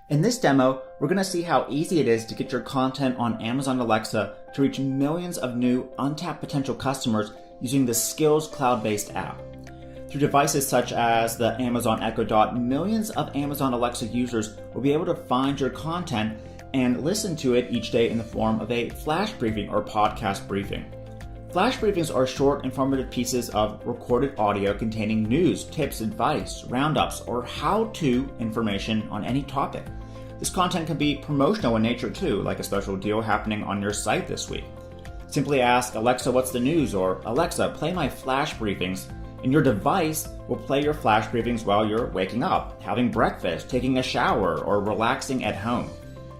In this demo, we're going to see how easy it is to get your content on Amazon Alexa to reach millions of new untapped potential customers using the Skills cloud-based app. Through devices such as the Amazon Echo Dot, millions of Amazon Alexa users will be able to find your content and listen to it each day in the form of a flash briefing or podcast briefing. Flash briefings are short, informative pieces of recorded audio containing news, tips, advice, roundups, or how-to information on any topic. This content can be promotional in nature too, like a special deal happening on your site this week. Simply ask Alexa, what's the news? Or Alexa, play my flash briefings, and your device will play your flash briefings while you're waking up, having breakfast, taking a shower, or relaxing at home.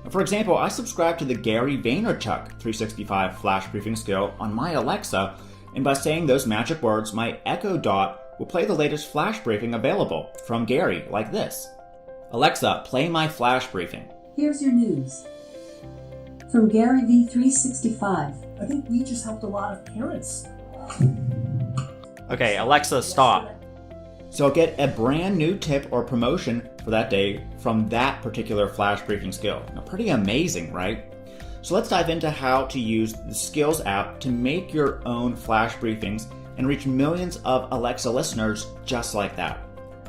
For example, I subscribe to the Gary Vaynerchuk 365 flash briefing skill on my Alexa, and by saying those magic words, my Echo Dot will play the latest flash briefing available from Gary, like this. Alexa, play my flash briefing. Here's your news. From Gary V365. I think we just helped a lot of parents. Okay, Alexa, stop. So I'll get a brand new tip or promotion for that day from that particular flash briefing skill. Now, pretty amazing, right? So let's dive into how to use the Skills app to make your own flash briefings and reach millions of Alexa listeners just like that.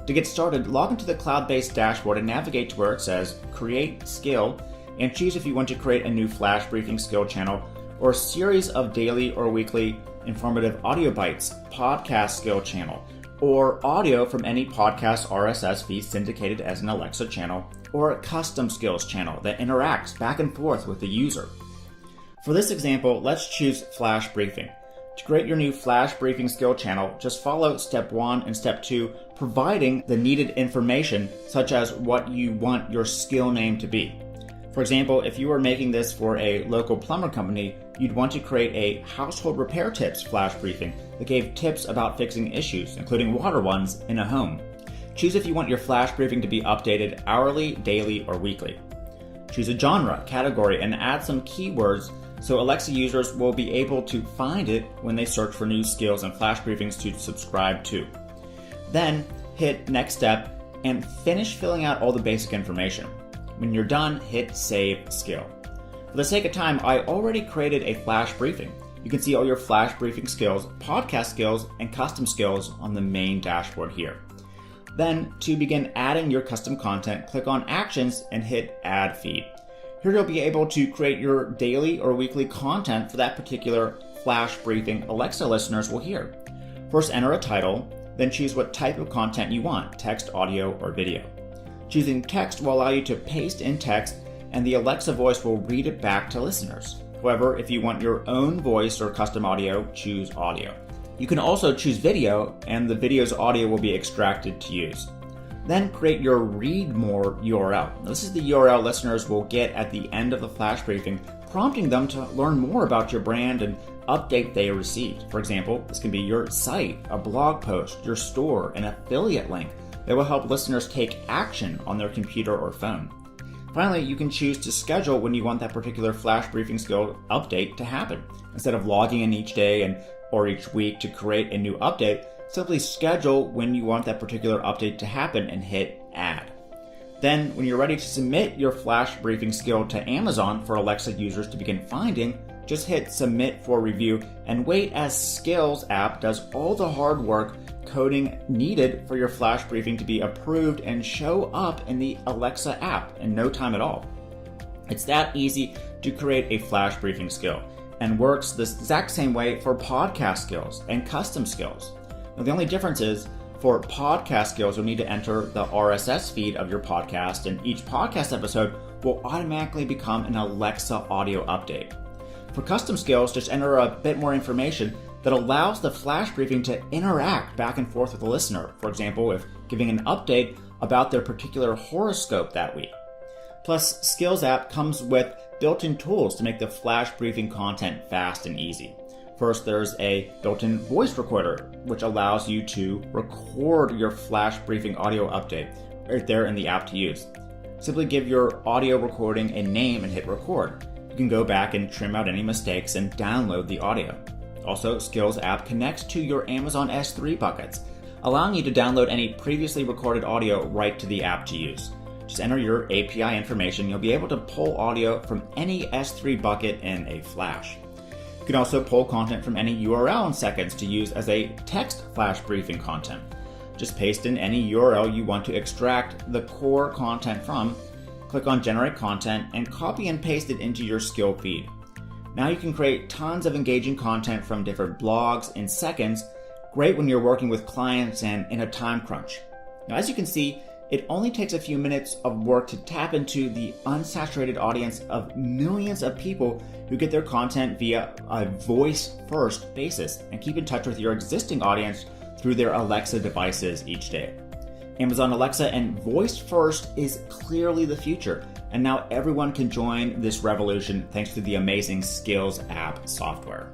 To get started, log into the cloud-based dashboard and navigate to where it says Create Skill and choose if you want to create a new flash briefing skill channel or a series of daily or weekly informative audio bites, podcast skill channel, or audio from any podcast RSS feed syndicated as an Alexa channel, or a custom skills channel that interacts back and forth with the user. For this example, let's choose Flash Briefing. To create your new Flash Briefing skill channel, just follow step 1 and step 2, providing the needed information such as what you want your skill name to be. For example, if you were making this for a local plumber company, you'd want to create a household repair tips flash briefing that gave tips about fixing issues, including water ones, in a home. Choose if you want your flash briefing to be updated hourly, daily, or weekly. Choose a genre, category, and add some keywords so Alexa users will be able to find it when they search for new skills and flash briefings to subscribe to. Then hit Next Step and finish filling out all the basic information. When you're done, hit Save Skill. For the sake of time, I already created a flash briefing. You can see all your flash briefing skills, podcast skills, and custom skills on the main dashboard here. Then, to begin adding your custom content, click on Actions and hit Add Feed. Here you'll be able to create your daily or weekly content for that particular flash briefing Alexa listeners will hear. First, enter a title, then choose what type of content you want, text, audio, or video. Choosing text will allow you to paste in text and the Alexa voice will read it back to listeners. However, if you want your own voice or custom audio, choose audio. You can also choose video and the video's audio will be extracted to use. Then create your Read More URL. Now, this is the URL listeners will get at the end of the flash briefing, prompting them to learn more about your brand and update they received. For example, this can be your site, a blog post, your store, an affiliate link that will help listeners take action on their computer or phone. Finally, you can choose to schedule when you want that particular flash briefing skill update to happen. Instead of logging in each day or each week to create a new update, simply schedule when you want that particular update to happen and hit Add. Then, when you're ready to submit your flash briefing skill to Amazon for Alexa users to begin finding, just hit Submit for review and wait as SkilzApp does all the hard work coding needed for your flash briefing to be approved and show up in the Alexa app in no time at all. It's that easy to create a flash briefing skill and works the exact same way for podcast skills and custom skills. Now, the only difference is for podcast skills, you'll need to enter the RSS feed of your podcast, and each podcast episode will automatically become an Alexa audio update. For custom skills, just enter a bit more information that allows the flash briefing to interact back and forth with the listener. For example, if giving an update about their particular horoscope that week. Plus, SkilzApp comes with built-in tools to make the flash briefing content fast and easy. First, there's a built-in voice recorder, which allows you to record your flash briefing audio update right there in the app to use. Simply give your audio recording a name and hit record. You can go back and trim out any mistakes and download the audio. Also, SkilzApp connects to your Amazon S3 buckets, allowing you to download any previously recorded audio right to the app to use. Just enter your API information. You'll be able to pull audio from any S3 bucket in a Flash. You can also pull content from any URL in seconds to use as a text Flash briefing content. Just paste in any URL you want to extract the core content from, click on Generate Content, and copy and paste it into your skill feed. Now you can create tons of engaging content from different blogs in seconds, great when you're working with clients and in a time crunch. Now, as you can see, it only takes a few minutes of work to tap into the unsaturated audience of millions of people who get their content via a voice-first basis and keep in touch with your existing audience through their Alexa devices each day. Amazon Alexa and voice first is clearly the future, and now everyone can join this revolution thanks to the amazing SkilzApp software.